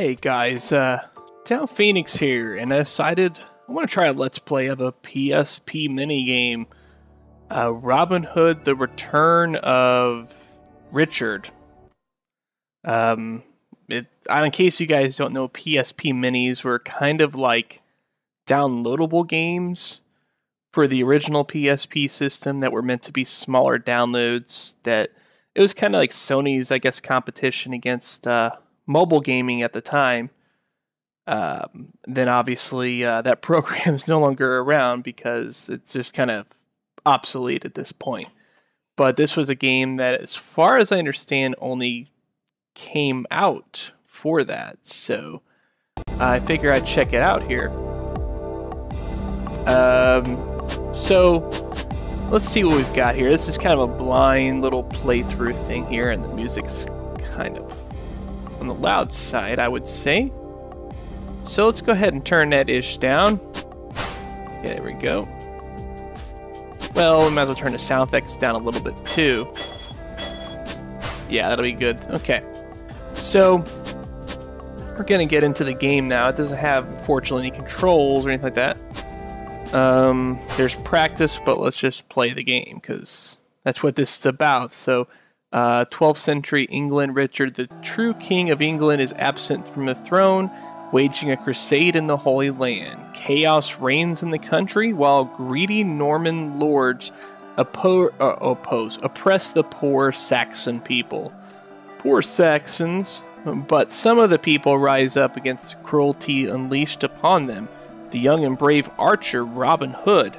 Hey guys, Downphoenix here, and I decided I want to try a Let's Play of a PSP Mini game, Robin Hood: The Return of Richard. In case you guys don't know, PSP Minis were kind of like downloadable games for the original PSP system that were meant to be smaller downloads. That it was kind of like Sony's, I guess, competition against mobile gaming at the time. Then obviously that program's no longer around because it's just kind of obsolete at this point. But this was a game that, as far as I understand, only came out for that. So I figure I'd check it out here. So let's see what we've got here. This is kind of a blind little playthrough thing here, and the music's kind of on the loud side, I would say. So let's go ahead and turn that ish down. Yeah, there we go. Well, we might as well turn the sound effects down a little bit too. Yeah, that'll be good. Okay. So we're gonna get into the game now. It doesn't have, unfortunately, any controls or anything like that. There's practice, but let's just play the game because that's what this is about. So 12th century England, Richard, the true king of England, is absent from the throne, waging a crusade in the Holy Land. Chaos reigns in the country, while greedy Norman lords oppress the poor Saxon people. Poor Saxons, but some of the people rise up against the cruelty unleashed upon them. The young and brave archer Robin Hood,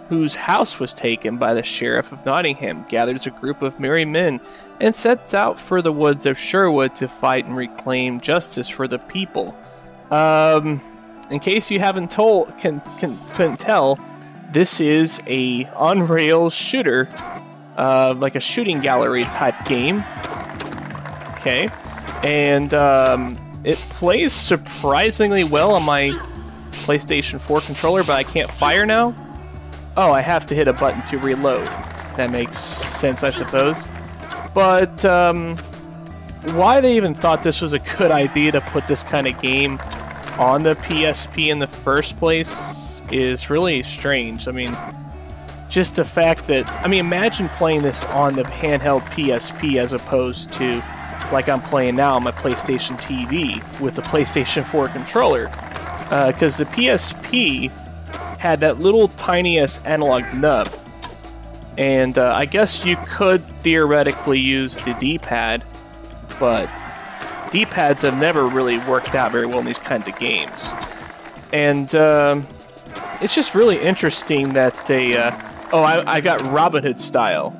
whose house was taken by the Sheriff of Nottingham, gathers a group of merry men and sets out for the woods of Sherwood to fight and reclaim justice for the people. In case you haven't couldn't tell, this is a on-rails shooter, like a shooting gallery type game. Okay, and it plays surprisingly well on my PlayStation 4 controller, but I can't fire now. Oh, I have to hit a button to reload. That makes sense, I suppose. But why they even thought this was a good idea to put this kind of game on the PSP in the first place is really strange. I mean, just the fact that, imagine playing this on the handheld PSP as opposed to like I'm playing now on my PlayStation TV with the PlayStation 4 controller. Because the PSP had that little tiniest analog nub, and I guess you could theoretically use the D-pad, but D-pads have never really worked out very well in these kinds of games. And it's just really interesting that they I got Robin Hood style,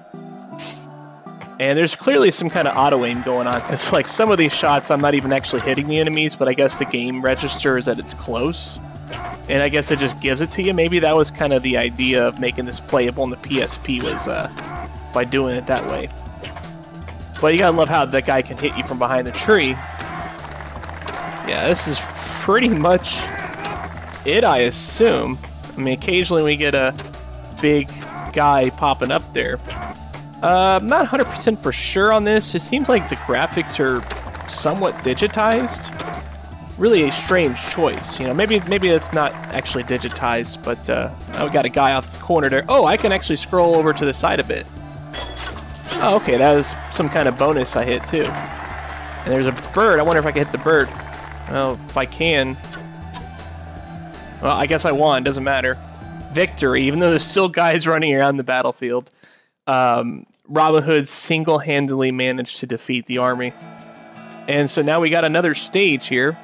and there's clearly some kind of auto aim going on, because like some of these shots I'm not even actually hitting the enemies, but I guess the game registers that it's close. And I guess it just gives it to you. Maybe that was kind of the idea of making this playable on the PSP, was by doing it that way. But you gotta love how that guy can hit you from behind the tree. Yeah, this is pretty much it, I assume. Occasionally we get a big guy popping up there. I'm not 100% for sure on this. It seems like the graphics are somewhat digitized. Really a strange choice, maybe it's not actually digitized, but we got a guy off the corner there. Oh, I can actually scroll over to the side a bit. Oh, okay, that was some kind of bonus I hit too. And there's a bird. I wonder if I can hit the bird. Well, if I can. Well, I guess I won, doesn't matter. Victory, even though there's still guys running around the battlefield. Robin Hood single-handedly managed to defeat the army. And so now we got another stage here.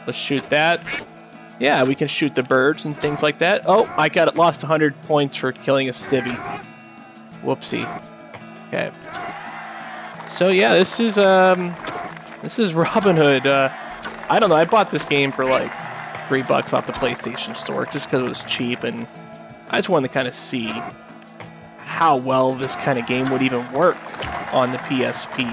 Let's shoot that. Yeah, we can shoot the birds and things like that. Oh, I lost 100 points for killing a civvy. Whoopsie. Okay. So yeah, this is Robin Hood. I don't know. I bought this game for like $3 off the PlayStation Store just because it was cheap, and I just wanted to kind of see how well this kind of game would even work on the PSP.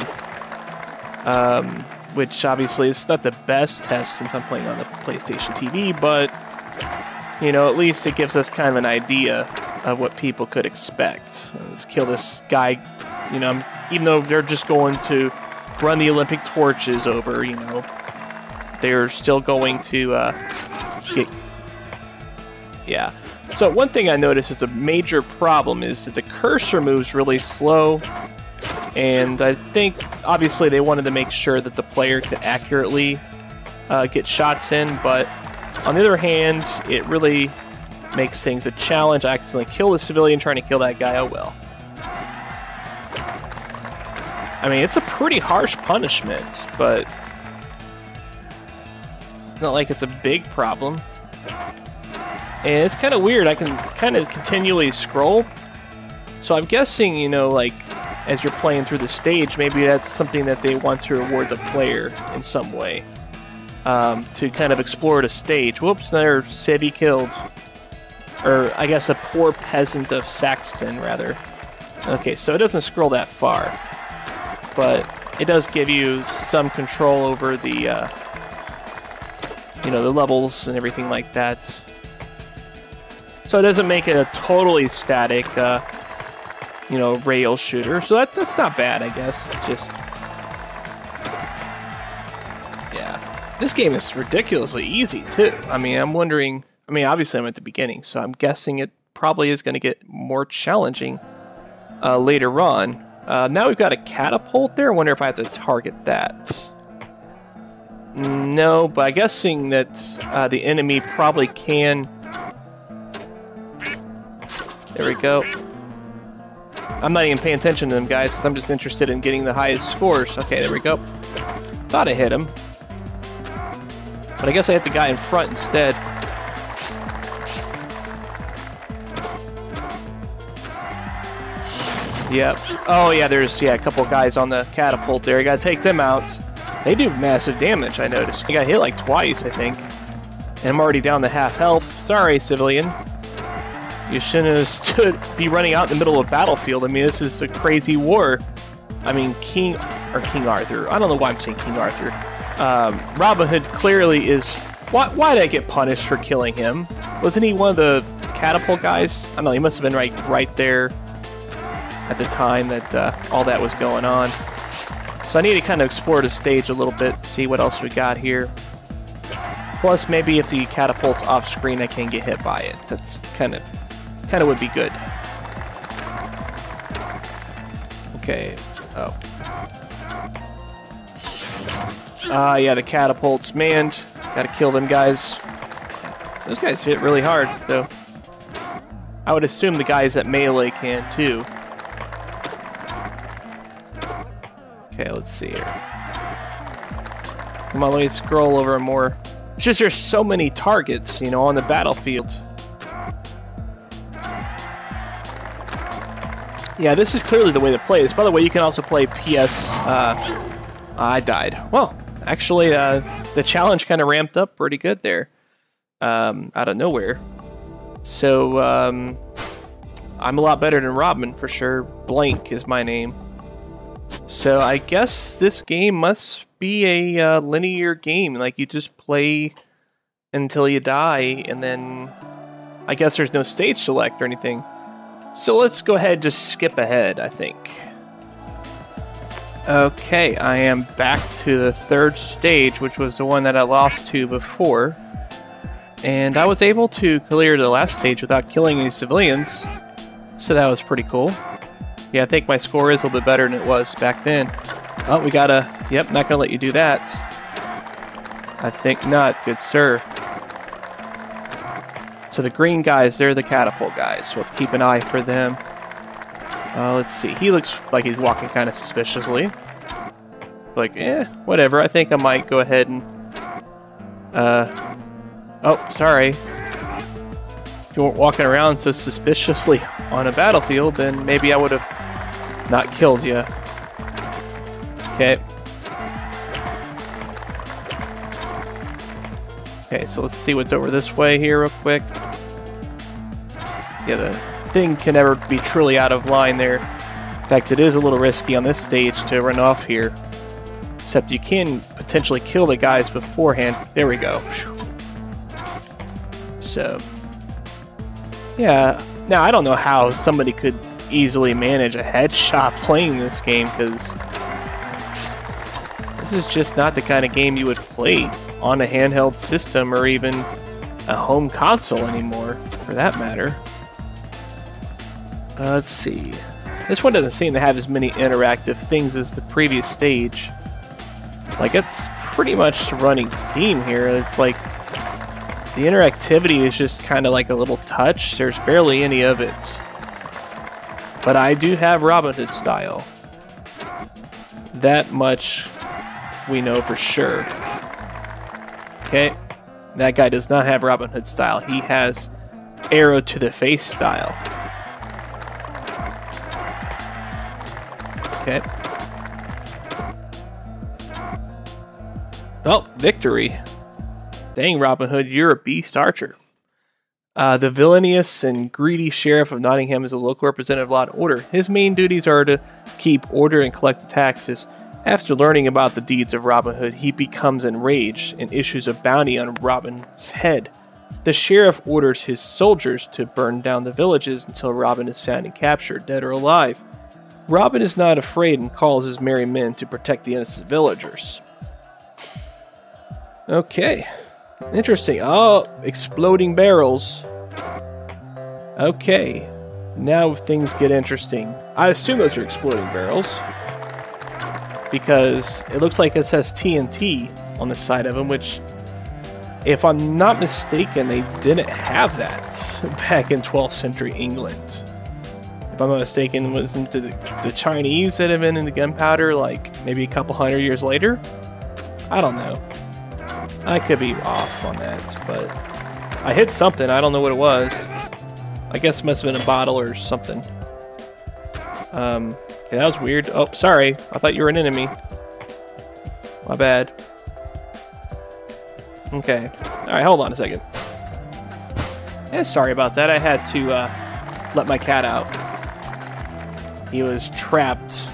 Which obviously is not the best test since I'm playing on the PlayStation TV, but at least it gives us kind of an idea of what people could expect. Let's kill this guy, even though they're just going to run the Olympic torches over, they're still going to get... Yeah. So one thing I noticed is a major problem is that the cursor moves really slow. And I think, obviously, they wanted to make sure that the player could accurately get shots in. But on the other hand, it really makes things a challenge. I accidentally killed a civilian trying to kill that guy. Oh well. I mean, it's a pretty harsh punishment, but it's not like it's a big problem. And it's kind of weird. I can kind of continually scroll. So I'm guessing, you know, like, as you're playing through the stage, maybe that's something that they want to reward the player in some way. To kind of explore the stage. Whoops, another civvy killed. Or, I guess, a poor peasant of Saxton, rather. Okay, so it doesn't scroll that far. But it does give you some control over the, you know, the levels and everything like that. So it doesn't make it a totally static, you know, rail shooter. So that's not bad, I guess. It's just... Yeah. This game is ridiculously easy, too. I mean, I'm wondering... I mean, obviously I'm at the beginning, so I'm guessing it probably is going to get more challenging later on. Now we've got a catapult there. I wonder if I have to target that. No, but I'm guessing that the enemy probably can... There we go. I'm not even paying attention to them, guys, because I'm just interested in getting the highest scores. Okay, there we go. Thought I hit him. But I guess I hit the guy in front instead. Yep. Oh, yeah, there's a couple guys on the catapult there. You gotta take them out. They do massive damage, I noticed. I got hit like twice, I think. And I'm already down to half health. Sorry, civilian. You shouldn't have be running out in the middle of a battlefield. I mean, this is a crazy war. I mean, King Arthur. I don't know why I'm saying King Arthur. Robin Hood clearly is... Why did I get punished for killing him? Wasn't he one of the catapult guys? I don't know, he must have been right there at the time that all that was going on. So I need to kind of explore the stage a little bit, see what else we got here. Plus, maybe if the catapult's off screen, I can get hit by it. That's kind of would be good. Okay. Oh. Yeah, the catapults. Man, gotta kill them guys. Those guys hit really hard, though. I would assume the guys at melee can, too. Okay, let's see here. Come on, let me scroll over more. It's just there's so many targets, you know, on the battlefield. Yeah, this is clearly the way to play this. By the way, you can also play PS... I died. Well, actually, the challenge kind of ramped up pretty good there. Out of nowhere. So, I'm a lot better than Robin, for sure. Blank is my name. So, I guess this game must be a linear game. Like, you just play until you die, and then... I guess there's no stage select or anything. So let's go ahead and just skip ahead, I think. Okay, I am back to the third stage, which was the one that I lost to before. And I was able to clear the last stage without killing any civilians. So that was pretty cool. Yeah, I think my score is a little bit better than it was back then. Oh, we gotta... Yep, not gonna let you do that. I think not, good sir. So the green guys, they're the catapult guys, so let's keep an eye for them. Let's see, he looks like he's walking kind of suspiciously. Like, whatever, I think I might go ahead and... Oh, sorry. If you weren't walking around so suspiciously on a battlefield, then maybe I would have not killed you. Okay. Okay, so let's see what's over this way here real quick. Yeah, the thing can never be truly out of line there. In fact, it is a little risky on this stage to run off here. Except you can potentially kill the guys beforehand. There we go. So, yeah. Now, I don't know how somebody could easily manage a headshot playing this game, because This is just not the kind of game you would play on a handheld system or even a home console anymore, for that matter. Let's see. This one doesn't seem to have as many interactive things as the previous stage. Like, it's pretty much the running theme here. It's like the interactivity is just kind of like a little touch. There's barely any of it. But I do have Robin Hood style. That much we know for sure. Okay, that guy does not have Robin Hood style. He has arrow to the face style. Okay. Well, victory. Dang, Robin Hood, you're a beast archer. The villainous and greedy sheriff of Nottingham is a local representative of law and order. His main duties are to keep order and collect the taxes. After learning about the deeds of Robin Hood, he becomes enraged and issues a bounty on Robin's head. The sheriff orders his soldiers to burn down the villages until Robin is found and captured, dead or alive. Robin is not afraid and calls his merry men to protect the innocent villagers. Okay. Interesting. Oh, exploding barrels. Okay. Now things get interesting. I assume those are exploding barrels, because it looks like it says TNT on the side of them, which, if I'm not mistaken, they didn't have that back in 12th century England. If I'm not mistaken, wasn't the Chinese that have been into gunpowder like maybe a couple hundred years later? I don't know. I could be off on that, but I hit something. I don't know what it was. I guess it must have been a bottle or something. Okay, that was weird. Oh, sorry. I thought you were an enemy. My bad. Okay. Alright, hold on a second. Yeah, sorry about that. I had to let my cat out. He was trapped.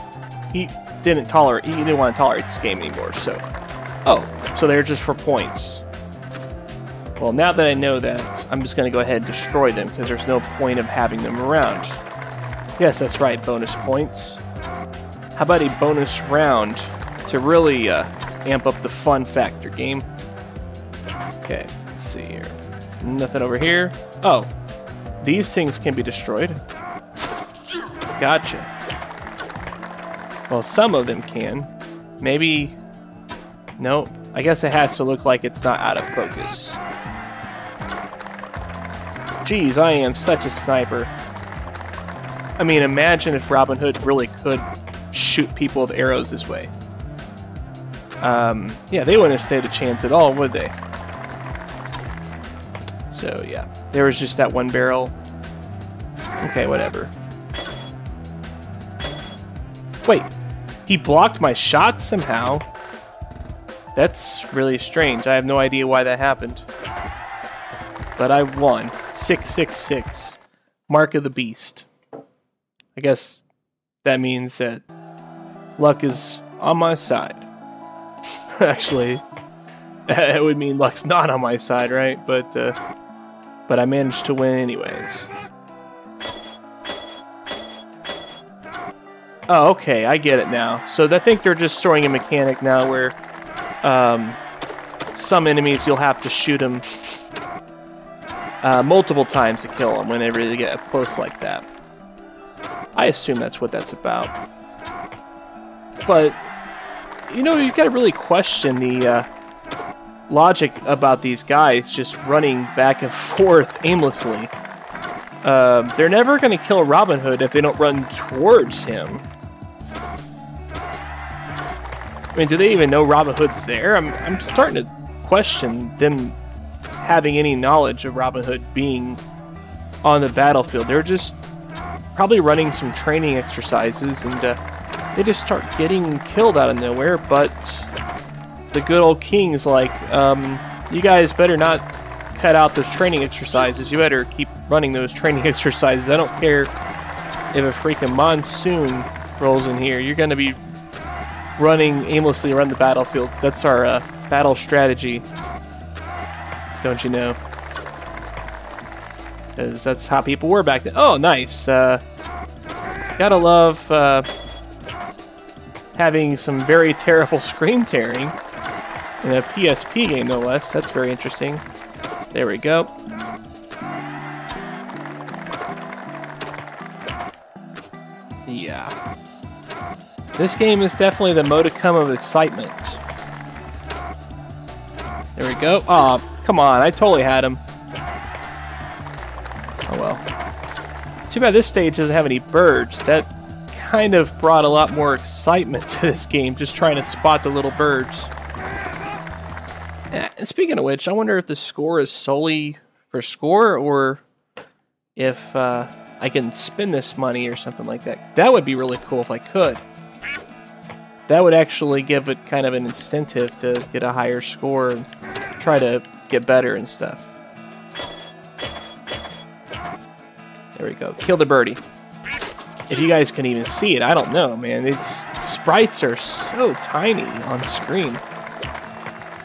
He didn't want to tolerate this game anymore, so... Oh, so they're just for points. Well, now that I know that, I'm just going to go ahead and destroy them, because there's no point of having them around. Yes, that's right, bonus points. How about a bonus round to really amp up the fun factor, game? Okay, let's see here. Nothing over here. Oh, these things can be destroyed. Gotcha. Well, some of them can. Maybe... No, I guess it has to look like it's not out of focus. Jeez, I am such a sniper. I mean, imagine if Robin Hood really could shoot people with arrows this way. Yeah, they wouldn't have stood a chance at all, would they? So, yeah. There was just that one barrel. Okay, whatever. Wait, he blocked my shots somehow? That's really strange. I have no idea why that happened. But I won. 666. Mark of the Beast. I guess that means that luck is on my side. Actually, it would mean luck's not on my side, right? But I managed to win anyways. Oh, okay, I get it now. So I think they're just throwing a mechanic now where some enemies you'll have to shoot them multiple times to kill them whenever they get up close like that. I assume that's what that's about. But, you know, you've got to really question the logic about these guys just running back and forth aimlessly. They're never going to kill Robin Hood if they don't run towards him. I mean, do they even know Robin Hood's there? I'm starting to question them having any knowledge of Robin Hood being on the battlefield. They're just probably running some training exercises, and they just start getting killed out of nowhere. But the good old king's like, you guys better not cut out those training exercises. You better keep running those training exercises. I don't care if a freaking monsoon rolls in here. You're going to be running aimlessly around the battlefield. That's our battle strategy. Don't you know? Because that's how people were back then. Oh, nice. Gotta love having some very terrible screen tearing in a PSP game, no less. That's very interesting. There we go. Yeah. This game is definitely the modicum of excitement. There we go. Aw, oh, come on. I totally had him. Oh well. Too bad this stage doesn't have any birds. That kind of brought a lot more excitement to this game, just trying to spot the little birds. And speaking of which, I wonder if the score is solely for score, or if I can spin this money or something like that. That would be really cool if I could. That would actually give it kind of an incentive to get a higher score and try to get better and stuff. There we go. Kill the birdie. If you guys can even see it, I don't know, man. These sprites are so tiny on screen.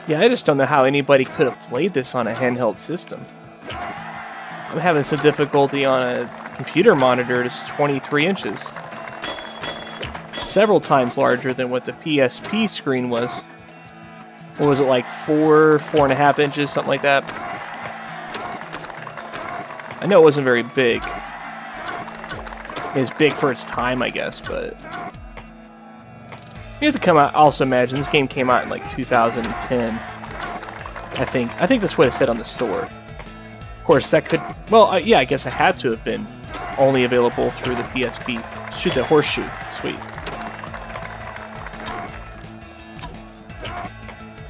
Yeah, I just don't know how anybody could have played this on a handheld system. I'm having some difficulty on a computer monitor that's 23 inches. Several times larger than what the PSP screen was. What was it, like 4.5 inches, something like that? I know it wasn't very big. It was big for its time, I guess, but... You have to come out, also imagine, this game came out in like 2010. I think that's what it said on the store. Of course, that could... Well, yeah, I guess it had to have been only available through the PSP. Shoot the horseshoe. Sweet.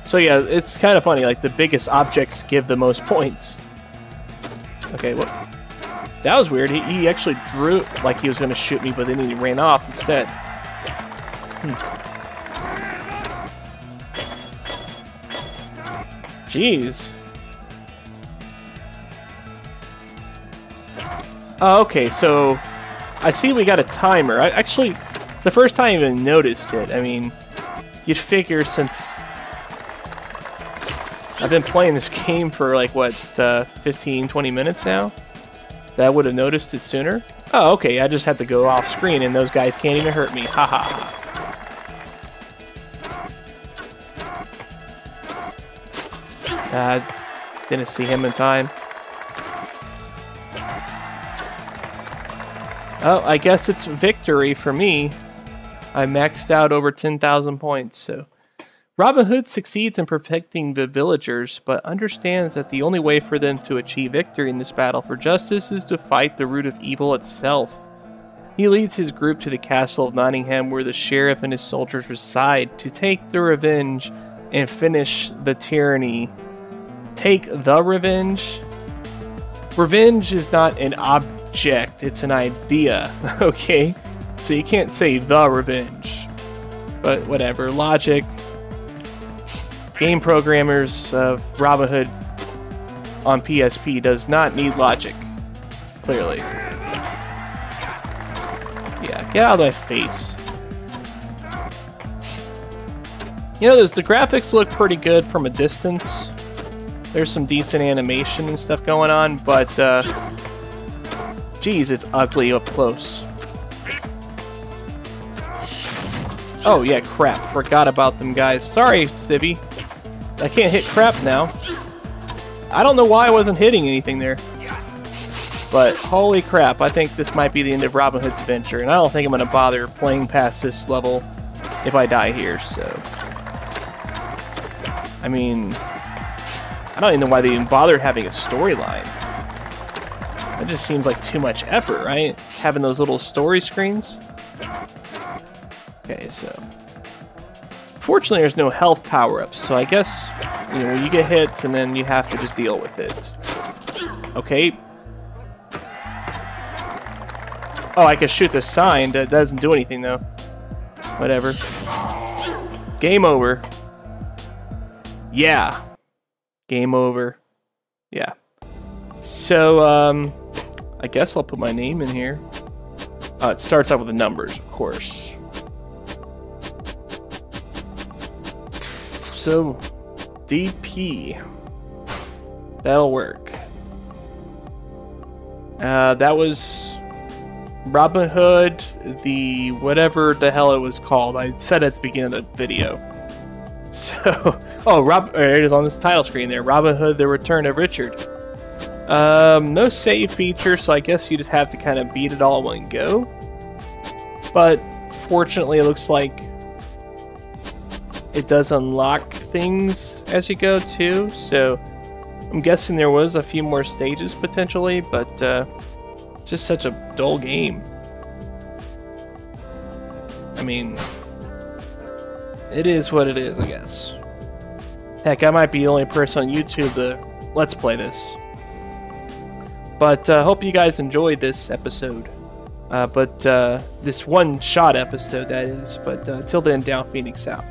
So yeah, it's kind of funny, like the biggest objects give the most points. Okay, what? That was weird. He actually drew like he was going to shoot me, but then he ran off instead. Jeez. Oh, okay, so I see we got a timer. Actually, it's the first time I even noticed it. I mean, you'd figure since I've been playing this game for like, what, 15, 20 minutes now? That I would have noticed it sooner? Oh, okay, I just have to go off screen and those guys can't even hurt me. Ha ha ha. Didn't see him in time. Oh, I guess it's victory for me. I maxed out over 10,000 points, so... Robin Hood succeeds in protecting the villagers, but understands that the only way for them to achieve victory in this battle for justice is to fight the root of evil itself. He leads his group to the castle of Nottingham, where the sheriff and his soldiers reside, to take the revenge and finish the tyranny. Take the revenge? Revenge is not an object, it's an idea, okay? So you can't say the revenge. But whatever, logic. Game programmers of Robin Hood on PSP does not need logic. Clearly. Yeah, get out of my face. You know, the graphics look pretty good from a distance. There's some decent animation and stuff going on, but geez, it's ugly up close. Oh yeah, crap. Forgot about them guys. Sorry, Civvy. I can't hit crap now. I don't know why I wasn't hitting anything there. But holy crap, I think this might be the end of Robin Hood's adventure, and I don't think I'm going to bother playing past this level if I die here, so... I mean... I don't even know why they even bothered having a storyline. That just seems like too much effort, right? Having those little story screens. Okay, so... Fortunately, there's no health power-ups, so I guess, you know, you get hit and then you have to just deal with it. Okay. Oh, I can shoot the sign. That doesn't do anything, though. Whatever. Game over. Yeah. Game over. Yeah. So, I guess I'll put my name in here. It starts out with the numbers, of course. So, DP. That'll work. That was Robin Hood, the whatever the hell it was called. I said at the beginning of the video. So, there it is on this title screen there. Robin Hood, The Return of Richard. No save feature, so I guess you just have to kind of beat it all in one go. But fortunately, it looks like it does unlock things as you go too. So I'm guessing there was a few more stages potentially, but just such a dull game. I mean, it is what it is, I guess. Heck, I might be the only person on YouTube to let's play this. But hope you guys enjoyed this episode. This one-shot episode, that is. But till then, Downphoenix out.